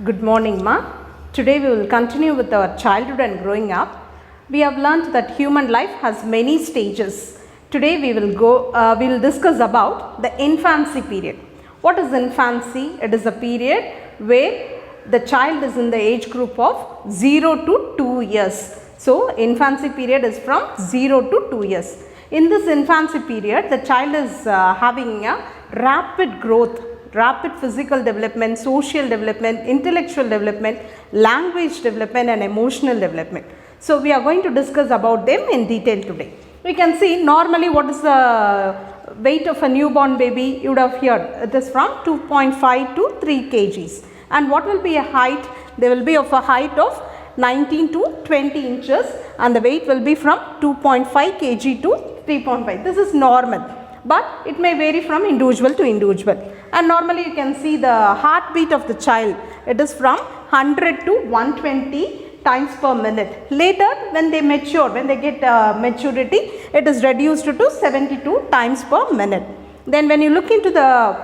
Good morning, Ma. Today we will continue with our childhood and growing up. We have learnt that human life has many stages. Today we will discuss about the infancy period. What is infancy? It is a period where the child is in the age group of 0 to 2 years. So, infancy period is from 0 to 2 years. In this infancy period, the child is having a rapid growth, rapid physical development, social development, intellectual development, language development and emotional development. So, we are going to discuss about them in detail today. We can see normally what is the weight of a newborn baby. You would have heard it is from 2.5 to 3 kgs. And what will be a height? They will be of a height of 19 to 20 inches and the weight will be from 2.5 kg to 3.5. This is normal, but it may vary from individual to individual. And normally you can see the heartbeat of the child. It is from 100 to 120 times per minute. Later when they mature, when they get maturity, it is reduced to 72 times per minute. Then when you look into the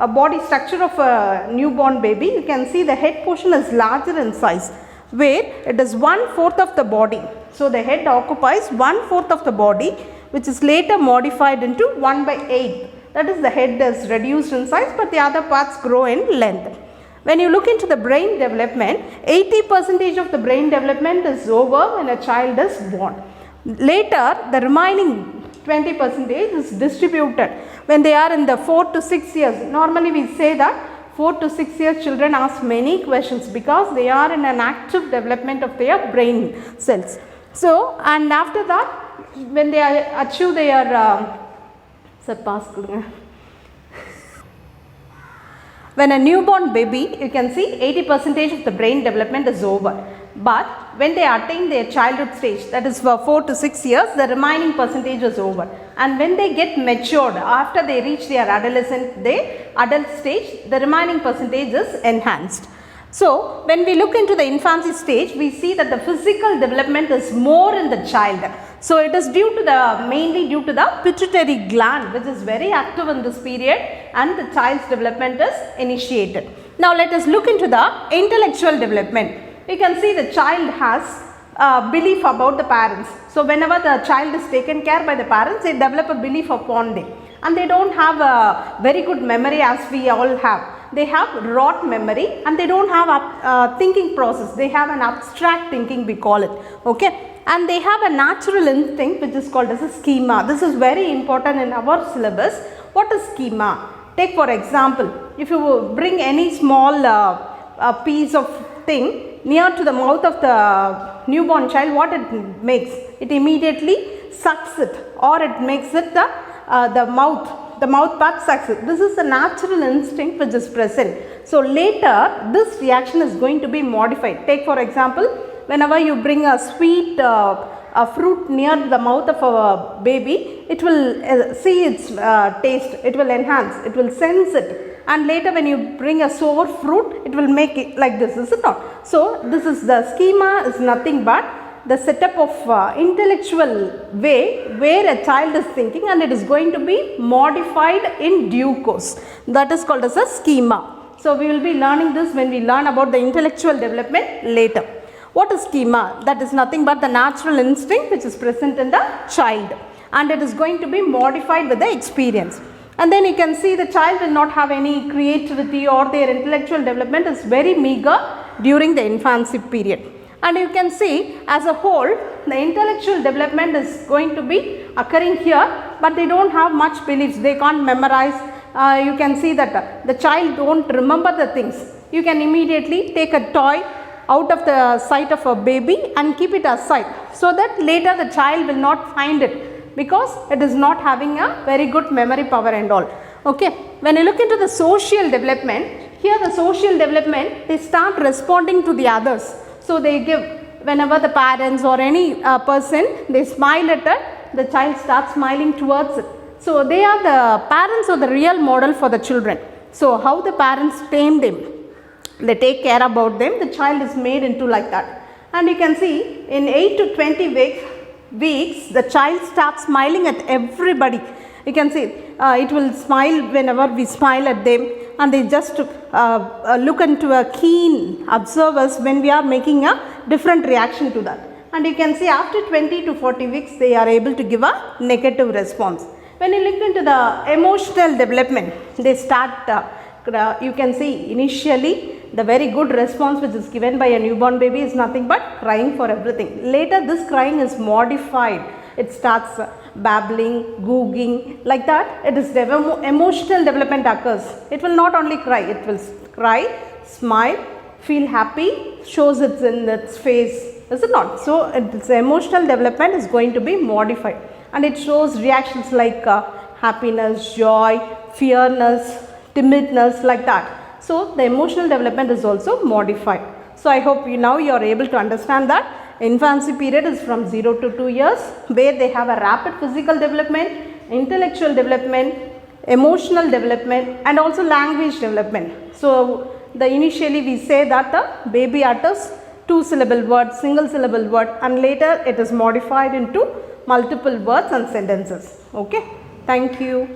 body structure of a newborn baby, you can see the head portion is larger in size, where it is 1/4 of the body. So the head occupies 1/4 of the body, which is later modified into 1/8. That is, the head is reduced in size, but the other parts grow in length. When you look into the brain development, 80% of the brain development is over when a child is born. Later, the remaining 20% is distributed when they are in the 4 to 6 years. Normally, we say that 4 to 6 years children ask many questions because they are in an active development of their brain cells. So, and after that, when they achieve their when a newborn baby, you can see 80% of the brain development is over. But when they attain their childhood stage, that is for 4 to 6 years, the remaining percentage is over. And when they get matured, after they reach their adult stage, the remaining percentage is enhanced. So, when we look into the infancy stage, we see that the physical development is more in the child. So, it is mainly due to the pituitary gland, which is very active in this period, and the child's development is initiated. Now, let us look into the intellectual development. We can see the child has belief about the parents. So, whenever the child is taken care by the parents, they develop a belief upon them. And they don't have a very good memory as we all have. They have rote memory and they don't have a thinking process. They have an abstract thinking, we call it. Okay. And they have a natural instinct which is called as a schema. This is very important in our syllabus. What is schema? Take for example, if you bring any small piece of thing near to the mouth of the newborn child, what it makes? It immediately sucks it, or it makes it the mouth part sucks it. This is the natural instinct which is present. So later this reaction is going to be modified. Take for example, whenever you bring a sweet fruit near the mouth of a baby, it will see its taste, it will enhance, it will sense it. And later when you bring a sour fruit, it will make it like this, is it not? So this is the schema, is nothing but the setup of intellectual way where a child is thinking, and it is going to be modified in due course. That is called as a schema. So we will be learning this when we learn about the intellectual development later. What is schema? That is nothing but the natural instinct which is present in the child, and it is going to be modified with the experience. And then you can see the child will not have any creativity, or their intellectual development is very meager during the infancy period. And you can see as a whole, the intellectual development is going to be occurring here, but they don't have much beliefs. They can't memorize. You can see that the child don't remember the things. You can immediately take a toy out of the sight of a baby and keep it aside, so that later the child will not find it, because it is not having a very good memory power and all. Okay. When you look into the social development, here the social development, they start responding to the others. So they give, whenever the parents or any person, they smile at it, the child starts smiling towards it. So they are the parents or the real model for the children. So how the parents tame them, they take care about them, the child is made into like that. And you can see in 8 to 20 weeks, the child starts smiling at everybody. You can see it will smile whenever we smile at them. and they just look into a keen observers when we are making a different reaction to that. And you can see after 20 to 40 weeks they are able to give a negative response. When you look into the emotional development, they start, you can see initially the very good response which is given by a newborn baby is nothing but crying for everything. Later this crying is modified. It starts babbling, googing, like that. It is emotional development occurs. It will not only cry, it will cry, smile, feel happy, shows it in its face, is it not? So its emotional development is going to be modified, and it shows reactions like happiness, joy, fearness, timidness, like that. So the emotional development is also modified. So I hope now you are able to understand that infancy period is from 0 to 2 years, where they have a rapid physical development, intellectual development, emotional development, and also language development. So initially we say that the baby utters 2-syllable word, single-syllable word, and later it is modified into multiple words and sentences. Okay, thank you.